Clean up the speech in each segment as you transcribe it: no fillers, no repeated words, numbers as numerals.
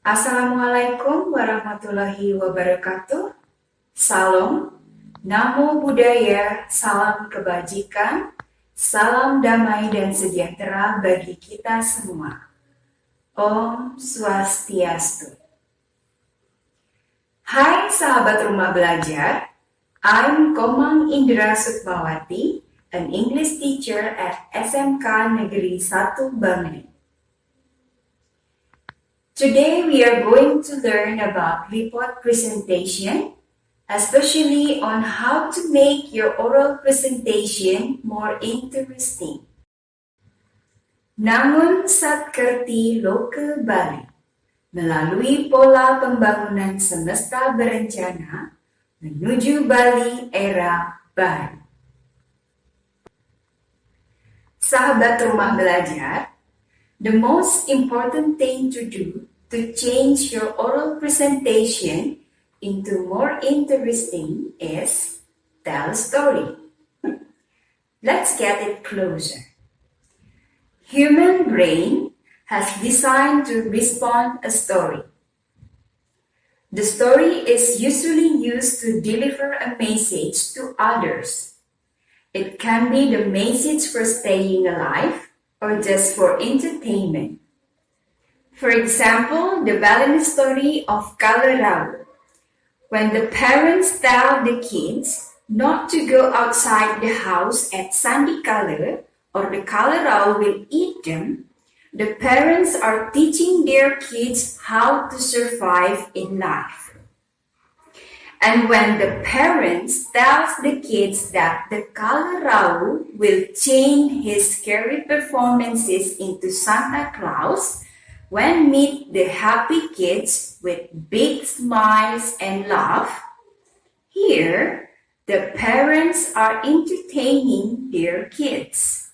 Assalamualaikum warahmatullahi wabarakatuh. Salam, Namo Buddhaya, salam kebajikan, salam damai dan sejahtera bagi kita semua. Om Swastiastu. Hai sahabat rumah belajar, I'm Komang Indra Sukmawati, an English teacher at SMK Negeri 1 Bangli. Today we are going to learn about report presentation, especially on how to make your oral presentation more interesting. Namun Satkerti Loka Bali, melalui pola pembangunan semesta berencana menuju Bali era baru. Sahabat rumah belajar, the most important thing to do to change your oral presentation into more interesting is tell a story. Let's get it closer. Human brain has designed to respond a story. The story is usually used to deliver a message to others. It can be the message for staying alive or just for entertainment. For example, the balance story of Kalarau. When the parents tell the kids not to go outside the house at sandy color or the Kalarau will eat them, the parents are teaching their kids how to survive in life. And when the parents tells the kids that the Kalarau will change his scary performances into Santa Claus, when meet the happy kids with big smiles and laugh, here the parents are entertaining their kids.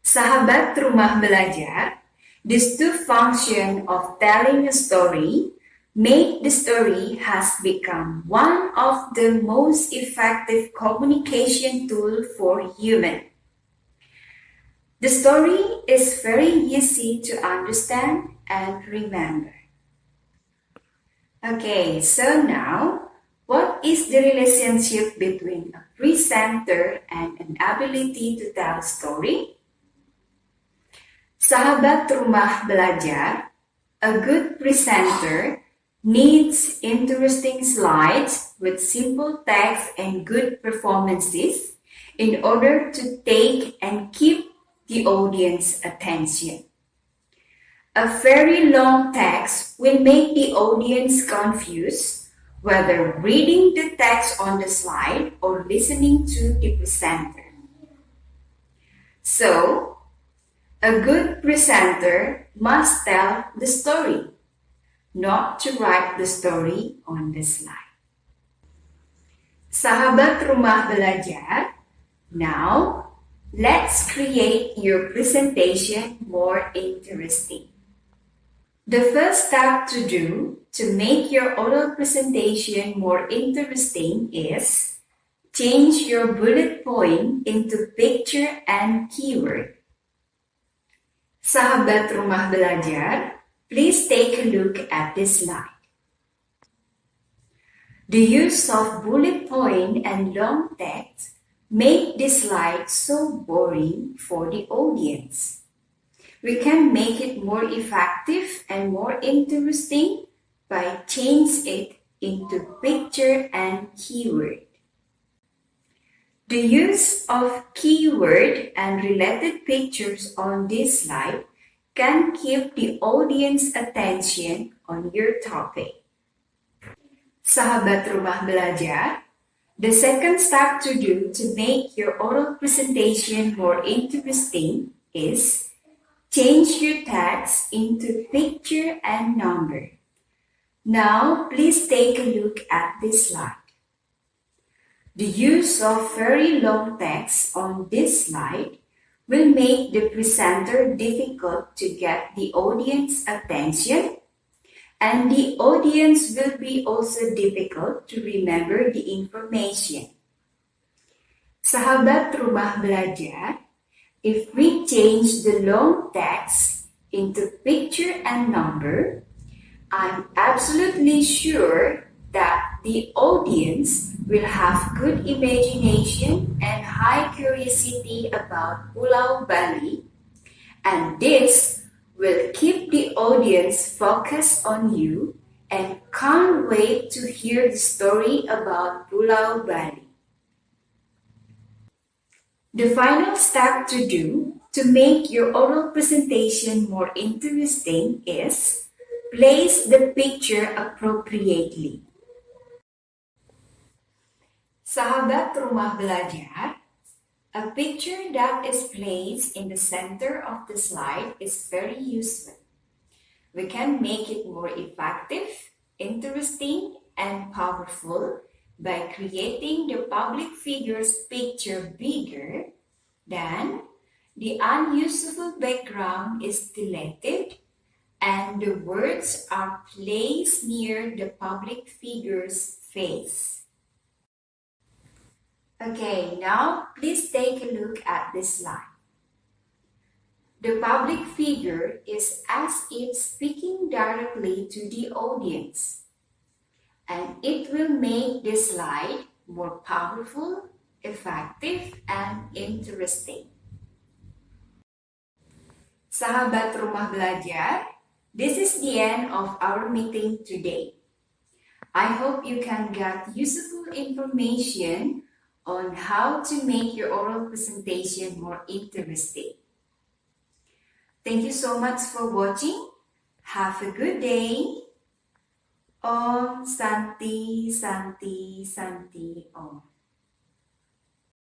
Sahabat rumah belajar, these two functions of telling a story make the story has become one of the most effective communication tool for human. The story is very easy to understand and remember. Okay, so now, what is the relationship between a presenter and an ability to tell a story? Sahabat rumah belajar, a good presenter needs interesting slides with simple text and good performances in order to take and keep the audience attention. A very long text will make the audience confused whether reading the text on the slide or listening to the presenter. So, a good presenter must tell the story, not to write the story on the slide. Sahabat rumah belajar, now let's create your presentation more interesting. The first step to do to make your oral presentation more interesting is change your bullet point into picture and keyword. Sahabat rumah belajar, please take a look at this slide. The use of bullet point and long text make this slide so boring for the audience. We can make it more effective and more interesting by changing it into picture and keyword. The use of keyword and related pictures on this slide can keep the audience attention on your topic. Sahabat rumah belajar, the second step to do to make your oral presentation more interesting is change your text into picture and number. Now, please take a look at this slide. The use of very long text on this slide will make the presenter difficult to get the audience attention, and the audience will be also difficult to remember the information. Sahabat rumah belajar, if we change the long text into picture and number, I'm absolutely sure that the audience will have good imagination and high curiosity about Pulau Bali, and this will keep the audience focused on you and can't wait to hear the story about Pulau Bali. The final step to do to make your oral presentation more interesting is place the picture appropriately. Sahabat Rumah Belajar, a picture that is placed in the center of the slide is very useful. We can make it more effective, interesting, and powerful by creating the public figure's picture bigger, then the unusable background is deleted and the words are placed near the public figure's face. Okay, now please take a look at this slide. The public figure is as if speaking directly to the audience, and it will make this slide more powerful, effective, and interesting. Sahabat Rumah Belajar, this is the end of our meeting today. I hope you can get useful information on how to make your oral presentation more interesting. Thank you so much for watching. Have a good day. Om Santi Santi Santi Om.